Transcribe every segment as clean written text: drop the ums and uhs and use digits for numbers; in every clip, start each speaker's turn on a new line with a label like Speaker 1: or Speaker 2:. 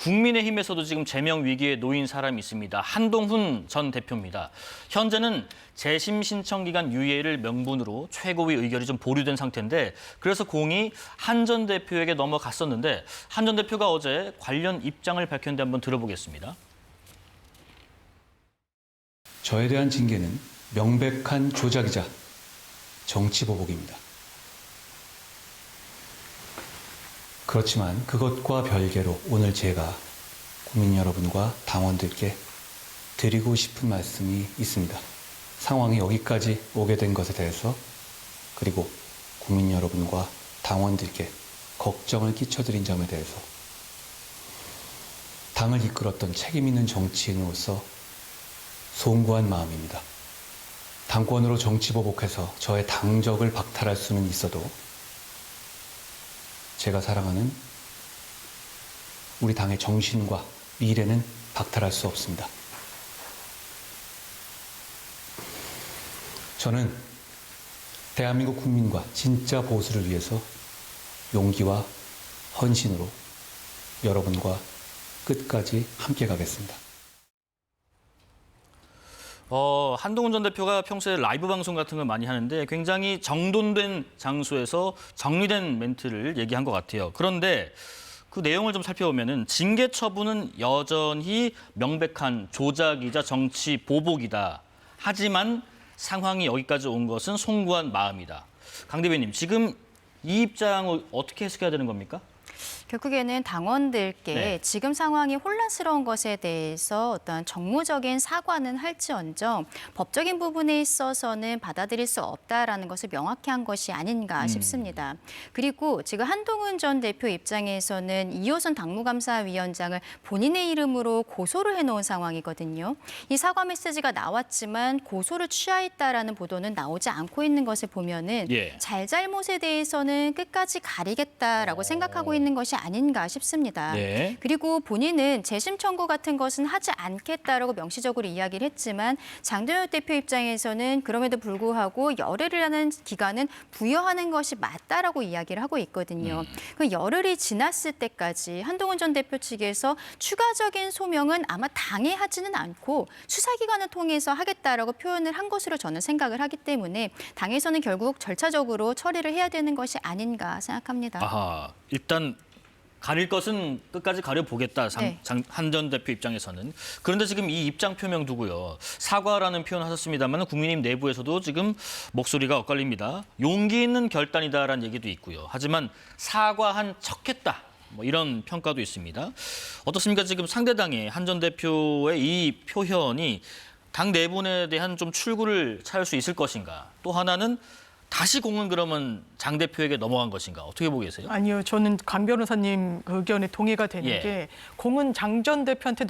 Speaker 1: 국민의힘에서도 지금 제명 위기에 놓인 사람이 있습니다. 한동훈 전 대표입니다. 현재는 재심 신청 기간 유예를 명분으로 최고위 의결이 좀 보류된 상태인데 그래서 공이 한 전 대표에게 넘어갔었는데 한 전 대표가 어제 관련 입장을 밝혔는데 한번 들어보겠습니다.
Speaker 2: 저에 대한 징계는 명백한 조작이자 정치보복입니다. 그렇지만 그것과 별개로 오늘 제가 국민 여러분과 당원들께 드리고 싶은 말씀이 있습니다. 상황이 여기까지 오게 된 것에 대해서 그리고 국민 여러분과 당원들께 걱정을 끼쳐드린 점에 대해서 당을 이끌었던 책임 있는 정치인으로서 송구한 마음입니다. 당권으로 정치보복해서 저의 당적을 박탈할 수는 있어도 제가 사랑하는 우리 당의 정신과 미래는 박탈할 수 없습니다. 저는 대한민국 국민과 진짜 보수를 위해서 용기와 헌신으로 여러분과 끝까지 함께 가겠습니다.
Speaker 1: 한동훈 전 대표가 평소에 라이브 방송 같은 걸 많이 하는데 굉장히 정돈된 장소에서 정리된 멘트를 얘기한 것 같아요. 그런데 그 내용을 좀 살펴보면은 징계 처분은 여전히 명백한 조작이자 정치 보복이다. 하지만 상황이 여기까지 온 것은 송구한 마음이다. 강 대변인, 지금 이 입장을 어떻게 해석해야 되는 겁니까?
Speaker 3: 결국에는 당원들께
Speaker 1: 네.
Speaker 3: 지금 상황이 혼란스러운 것에 대해서 어떤 정무적인 사과는 할지언정 법적인 부분에 있어서는 받아들일 수 없다라는 것을 명확히 한 것이 아닌가 싶습니다. 그리고 지금 한동훈 전 대표 입장에서는 이호선 당무감사위원장을 본인의 이름으로 고소를 해놓은 상황이거든요. 이 사과 메시지가 나왔지만 고소를 취하했다라는 보도는 나오지 않고 있는 것을 보면은 잘잘못에 대해서는 끝까지 가리겠다라고 생각하고 있는 것이 아닌가 싶습니다.
Speaker 1: 네.
Speaker 3: 그리고 본인은 재심 청구 같은 것은 하지 않겠다라고 명시적으로 이야기를 했지만 장동혁 대표 입장에서는 그럼에도 불구하고 열흘이라는 기간은 부여하는 것이 맞다라고 이야기를 하고 있거든요. 그 열흘이 지났을 때까지 한동훈 전 대표 측에서 추가적인 소명은 아마 당에 하지는 않고 수사기관을 통해서 하겠다라고 표현을 한 것으로 저는 생각을 하기 때문에 당에서는 결국 절차적으로 처리를 해야 되는 것이 아닌가 생각합니다.
Speaker 1: 아하, 일단 가릴 것은 끝까지 가려보겠다,
Speaker 3: 네.
Speaker 1: 한 전 대표 입장에서는. 그런데 지금 이 입장 표명 두고요. 사과라는 표현 하셨습니다만 국민의힘 내부에서도 지금 목소리가 엇갈립니다. 용기 있는 결단이다라는 얘기도 있고요. 하지만 사과한 척했다. 뭐 이런 평가도 있습니다. 어떻습니까? 지금 상대당의 한 전 대표의 이 표현이 당 내분에 대한 좀 출구를 찾을 수 있을 것인가. 또 하나는 다시 공은 그러면 장 대표에게 넘어간 것인가? 어떻게 보고 계세요?
Speaker 4: 아니요. 저는 강 변호사님 의견에 동의가 되는 게 공은 장 전 대표한테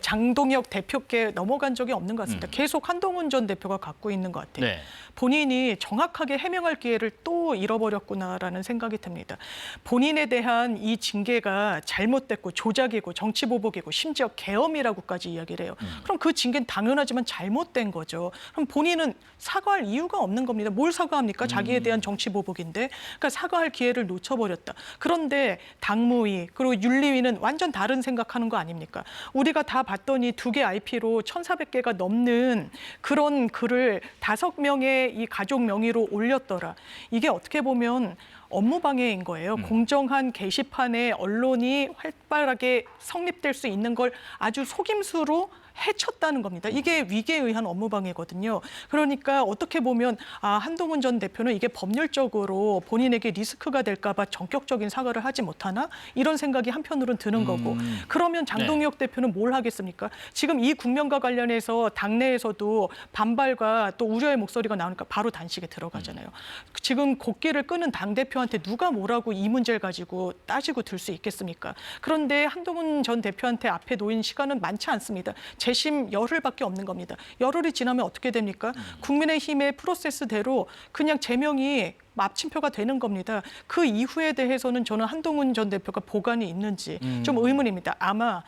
Speaker 4: 장동혁 대표께 넘어간 적이 없는 것 같습니다. 계속 한동훈 전 대표가 갖고 있는 것 같아요.
Speaker 1: 네.
Speaker 4: 본인이 정확하게 해명할 기회를 또 잃어버렸구나라는 생각이 듭니다. 본인에 대한 이 징계가 잘못됐고 조작이고 정치보복이고 심지어 계엄이라고까지 이야기를 해요. 그럼 그 징계는 당연하지만 잘못된 거죠. 그럼 본인은 사과할 이유가 없는 겁니다. 뭘 사과합니까? 자기에 대한 정치보복인데. 그러니까 사과할 기회를 놓쳐버렸다. 그런데 당무위 그리고 윤리위는 완전 다른 생각하는 거 아닙니까? 우리가 다 봤더니 2개 IP로 1,400개가 넘는 그런 글을 5명의 이 가족 명의로 올렸더라. 이게 어떻게 보면 업무방해인 거예요. 공정한 게시판에 언론이 활발하게 성립될 수 있는 걸 아주 속임수로 해쳤다는 겁니다. 이게 위계에 의한 업무방해거든요. 그러니까 어떻게 보면 한동훈 전 대표는 이게 법률적으로 본인에게 리스크가 될까 봐 전격적인 사과를 하지 못하나? 이런 생각이 한편으로는 드는 거고. 그러면 장동혁 대표는 뭘 하겠습니까? 지금 이 국면과 관련해서 당내에서도 반발과 또 우려의 목소리가 나오니까 바로 단식에 들어가잖아요. 지금 곡기를 끄는 당대표한테 누가 뭐라고 이 문제를 가지고 따지고 들 수 있겠습니까? 그런데 한동훈 전 대표한테 앞에 놓인 시간은 많지 않습니다. 재심 열흘밖에 없는 겁니다. 열흘이 지나면 어떻게 됩니까? 국민의힘의 프로세스대로 그냥 제명이 마침표가 되는 겁니다. 그 이후에 대해서는 저는 한동훈 전 대표가 보관이 있는지 좀 의문입니다. 아마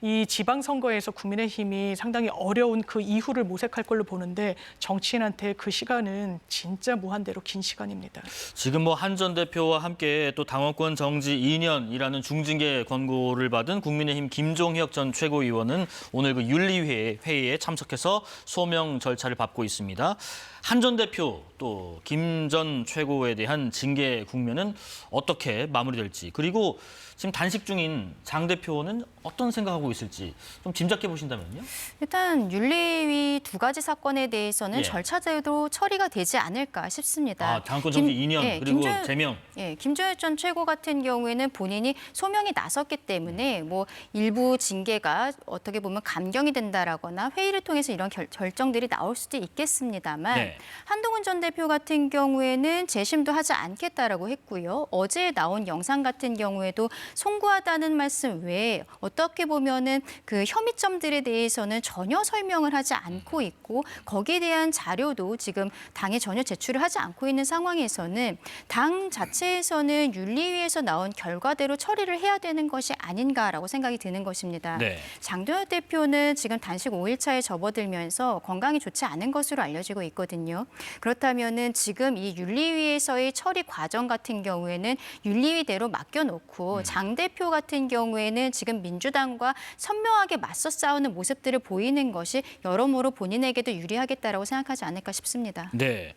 Speaker 4: 이 지방선거에서 국민의힘이 상당히 어려운 그 이후를 모색할 걸로 보는데 정치인한테 그 시간은 진짜 무한대로 긴 시간입니다.
Speaker 1: 지금 뭐 한 전 대표와 함께 또 당원권 정지 2년이라는 중징계 권고를 받은 국민의힘 김종혁 전 최고위원은 오늘 그 윤리회의에 참석해서 소명 절차를 밟고 있습니다. 한 전 대표 또 김 전 최고에 대한 징계 국면은 어떻게 마무리될지, 그리고 지금 단식 중인 장 대표는 어떤 생각하고 있을지 좀 짐작해 보신다면요.
Speaker 3: 일단 윤리위 두 가지 사건에 대해서는
Speaker 1: 예.
Speaker 3: 절차대로 처리가 되지 않을까 싶습니다.
Speaker 1: 당권 정지 2년 그리고 제명.
Speaker 3: 김종혁 전 최고 같은 경우에는 본인이 소명이 나섰기 때문에 뭐 일부 징계가 어떻게 보면 감경이 된다라거나 회의를 통해서 이런 결정들이 나올 수도 있겠습니다만
Speaker 1: 네.
Speaker 3: 한동훈 전 대표 같은 경우에는 재심도 하지 않겠다라고 했고요. 어제 나온 영상 같은 경우에도 송구하다는 말씀 외에 어떻게 보면은 그 혐의점들에 대해서는 전혀 설명을 하지 않고 있고 거기에 대한 자료도 지금 당에 전혀 제출을 하지 않고 있는 상황에서는 당 자체에서는 윤리위에서 나온 결과대로 처리를 해야 되는 것이 아닌가라고 생각이 드는 것입니다.
Speaker 1: 네.
Speaker 3: 장동혁 대표는 지금 단식 5일차에 접어들면서 건강이 좋지 않은 것으로 알려지고 있거든요. 그렇다면은 지금 이 윤리위에서의 처리 과정 같은 경우에는 윤리위대로 맡겨놓고 장 대표 같은 경우에는 지금 민주당과 선명하게 맞서 싸우는 모습들을 보이는 것이 여러모로 본인에게도 유리하겠다라고 생각하지 않을까 싶습니다.
Speaker 1: 네.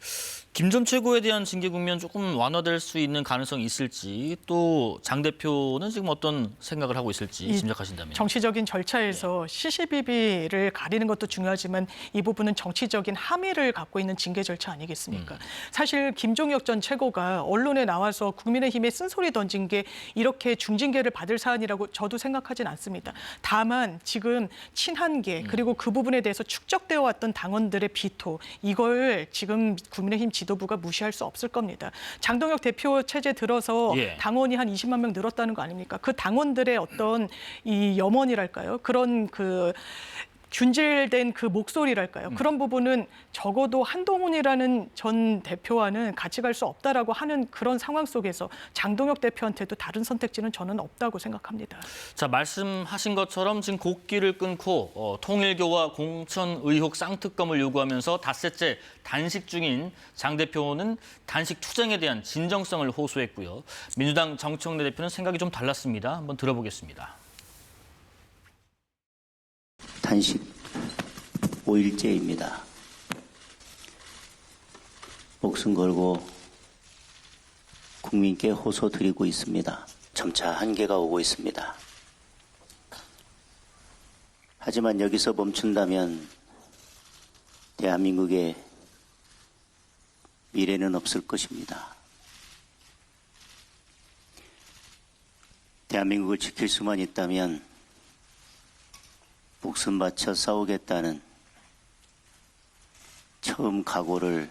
Speaker 1: 김 전 최고에 대한 징계 국면 조금 완화될 수 있는 가능성이 있을지, 또 장 대표는 지금 어떤 생각을 하고 있을지 짐작하신다면.
Speaker 4: 정치적인 절차에서 시시비비를 가리는 것도 중요하지만 이 부분은 정치적인 함의를 갖고 있는 징계 절차 아니겠습니까? 사실 김종혁 전 최고가 언론에 나와서 국민의힘에 쓴소리 던진 게 이렇게 중징계를 받을 사안이라고 저도 생각하진 않습니다. 다만 지금 친한계 그리고 그 부분에 대해서 축적되어 왔던 당원들의 비토, 이걸 지금 국민의힘 지도부가 무시할 수 없을 겁니다. 장동혁 대표 체제 들어서
Speaker 1: 예.
Speaker 4: 당원이 한 20만 명 늘었다는 거 아닙니까? 그 당원들의 어떤 이 염원이랄까요? 그런 그 균질된 그 목소리랄까요? 그런 부분은 적어도 한동훈이라는 전 대표와는 같이 갈 수 없다라고 하는 그런 상황 속에서 장동혁 대표한테도 다른 선택지는 저는 없다고 생각합니다.
Speaker 1: 자, 말씀하신 것처럼 지금 곡기를 끊고 통일교와 공천 의혹 쌍특검을 요구하면서 닷새째 단식 중인 장 대표는 단식 투쟁에 대한 진정성을 호소했고요. 민주당 정청래 대표는 생각이 좀 달랐습니다. 한번 들어보겠습니다.
Speaker 5: 단식 5일째입니다. 목숨 걸고 국민께 호소드리고 있습니다. 점차 한계가 오고 있습니다. 하지만 여기서 멈춘다면 대한민국의 미래는 없을 것입니다. 대한민국을 지킬 수만 있다면 목숨 바쳐 싸우겠다는 처음 각오를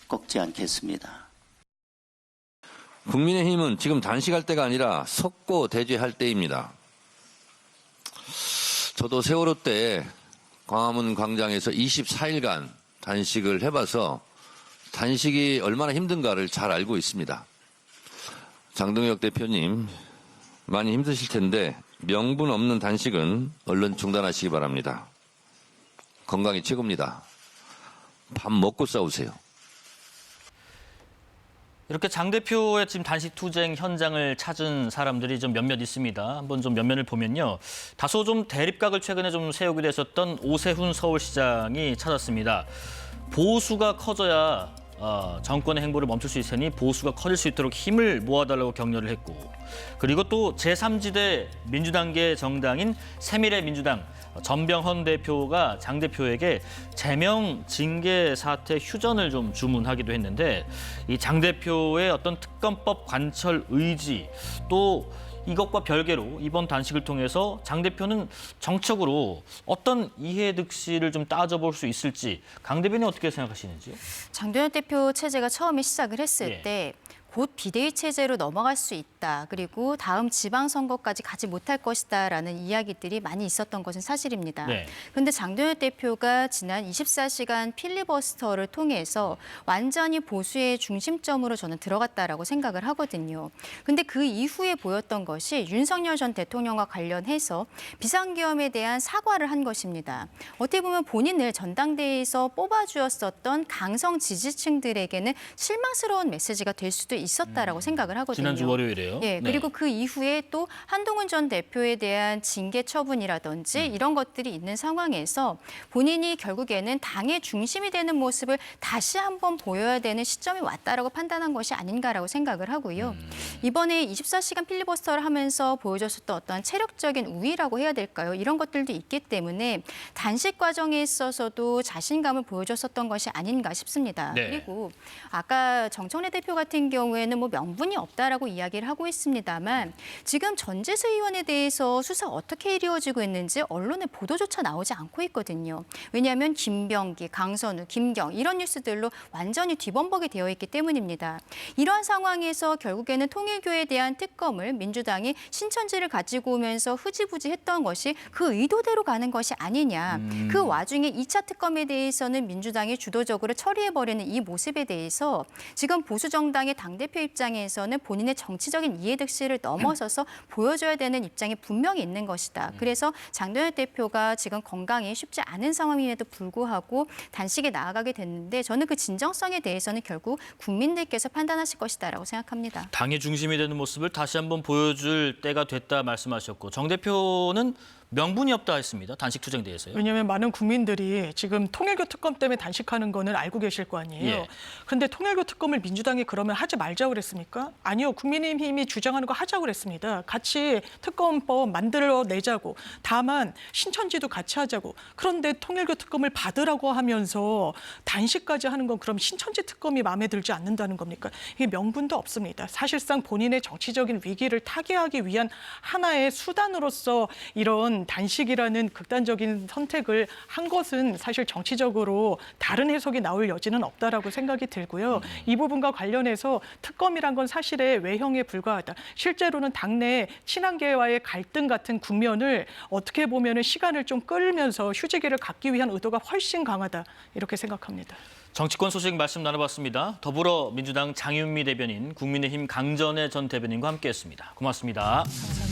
Speaker 5: 꺾지 않겠습니다.
Speaker 6: 국민의힘은 지금 단식할 때가 아니라 석고 대죄할 때입니다. 저도 세월호 때 광화문 광장에서 24일간 단식을 해봐서 단식이 얼마나 힘든가를 잘 알고 있습니다. 장동혁 대표님 많이 힘드실 텐데 명분 없는 단식은 얼른 중단하시기 바랍니다. 건강이 최고입니다. 밥 먹고 싸우세요.
Speaker 1: 이렇게 장 대표의 지금 단식 투쟁 현장을 찾은 사람들이 좀 몇몇 있습니다. 한번 좀 면면을 보면요. 다소 좀 대립각을 최근에 좀 세우기도 했었던 오세훈 서울시장이 찾았습니다. 보수가 커져야 정권의 행보를 멈출 수 있으니 보수가 커질 수 있도록 힘을 모아달라고 격려를 했고, 그리고 또 제3지대 민주당계 정당인 새미래민주당 전병헌 대표가 장 대표에게 제명 징계 사태 휴전을 좀 주문하기도 했는데, 이 장 대표의 어떤 특검법 관철 의지, 또 이것과 별개로 이번 단식을 통해서 장 대표는 정책으로 어떤 이해득실을 좀 따져볼 수 있을지 강 대변인 어떻게 생각하시는지요?
Speaker 3: 장동혁 대표 체제가 처음에 시작을 했을
Speaker 1: 예.
Speaker 3: 때 곧 비대위 체제로 넘어갈 수 있다. 그리고 다음 지방선거까지 가지 못할 것이다라는 이야기들이 많이 있었던 것은 사실입니다. 그런데 장동혁 대표가 지난 24시간 필리버스터를 통해서 완전히 보수의 중심점으로 저는 들어갔다라고 생각을 하거든요. 근데 그 이후에 보였던 것이 윤석열 전 대통령과 관련해서 비상계엄에 대한 사과를 한 것입니다. 어떻게 보면 본인을 전당대회에서 뽑아주었었던 강성 지지층들에게는 실망스러운 메시지가 될 수도 있었다라고 생각을 하거든요.
Speaker 1: 지난주 월요일에요.
Speaker 3: 예, 그리고 그 이후에 또 한동훈 전 대표에 대한 징계 처분이라든지 이런 것들이 있는 상황에서 본인이 결국에는 당의 중심이 되는 모습을 다시 한번 보여야 되는 시점이 왔다라고 판단한 것이 아닌가라고 생각을 하고요. 이번에 24시간 필리버스터를 하면서 보여줬었던 어떤 체력적인 우위라고 해야 될까요? 이런 것들도 있기 때문에 단식 과정에 있어서도 자신감을 보여줬었던 것이 아닌가 싶습니다. 그리고 아까 정청래 대표 같은 경우에는 뭐 명분이 없다라고 이야기를 하고 있습니다만 지금 전재수 의원에 대해서 수사 어떻게 이루어지고 있는지 언론의 보도조차 나오지 않고 있거든요. 왜냐하면 김병기, 강선우, 김경 이런 뉴스들로 완전히 뒤범벅이 되어 있기 때문입니다. 이러한 상황에서 결국에는 통일교에 대한 특검을 민주당이 신천지를 가지고 오면서 흐지부지했던 것이 그 의도대로 가는 것이 아니냐. 그 와중에 2차 특검에 대해서는 민주당이 주도적으로 처리해버리는 이 모습에 대해서 지금 보수정당의 당대표 입장에서는 본인의 정치적인 이해득실을 넘어서서 보여줘야 되는 입장이 분명히 있는 것이다. 그래서 장동혁 대표가 지금 건강이 쉽지 않은 상황임에도 불구하고 단식에 나아가게 됐는데 저는 그 진정성에 대해서는 결국 국민들께서 판단하실 것이다라고 생각합니다.
Speaker 1: 당의 중심이 되는 모습을 다시 한번 보여줄 때가 됐다 말씀하셨고 정 대표는 명분이 없다 했습니다. 단식 투쟁에 대해서요.
Speaker 4: 왜냐하면 많은 국민들이 지금 통일교 특검 때문에 단식하는 거는 알고 계실 거 아니에요. 그런데 통일교 특검을 민주당이 그러면 하지 말자고 그랬습니까? 아니요. 국민의힘이 주장하는 거 하자고 그랬습니다. 같이 특검법 만들어내자고. 다만 신천지도 같이 하자고. 그런데 통일교 특검을 받으라고 하면서 단식까지 하는 건 그럼 신천지 특검이 마음에 들지 않는다는 겁니까? 이게 명분도 없습니다. 사실상 본인의 정치적인 위기를 타개하기 위한 하나의 수단으로서 이런 단식이라는 극단적인 선택을 한 것은 사실 정치적으로 다른 해석이 나올 여지는 없다라고 생각이 들고요. 이 부분과 관련해서 특검이란 건 사실의 외형에 불과하다. 실제로는 당내 친한계와의 갈등 같은 국면을 어떻게 보면 시간을 좀 끌면서 휴지기를 갖기 위한 의도가 훨씬 강하다. 이렇게 생각합니다.
Speaker 1: 정치권 소식 말씀 나눠봤습니다. 더불어민주당 장윤미 대변인, 국민의힘 강전애 전 대변인과 함께했습니다. 고맙습니다.
Speaker 4: 감사합니다.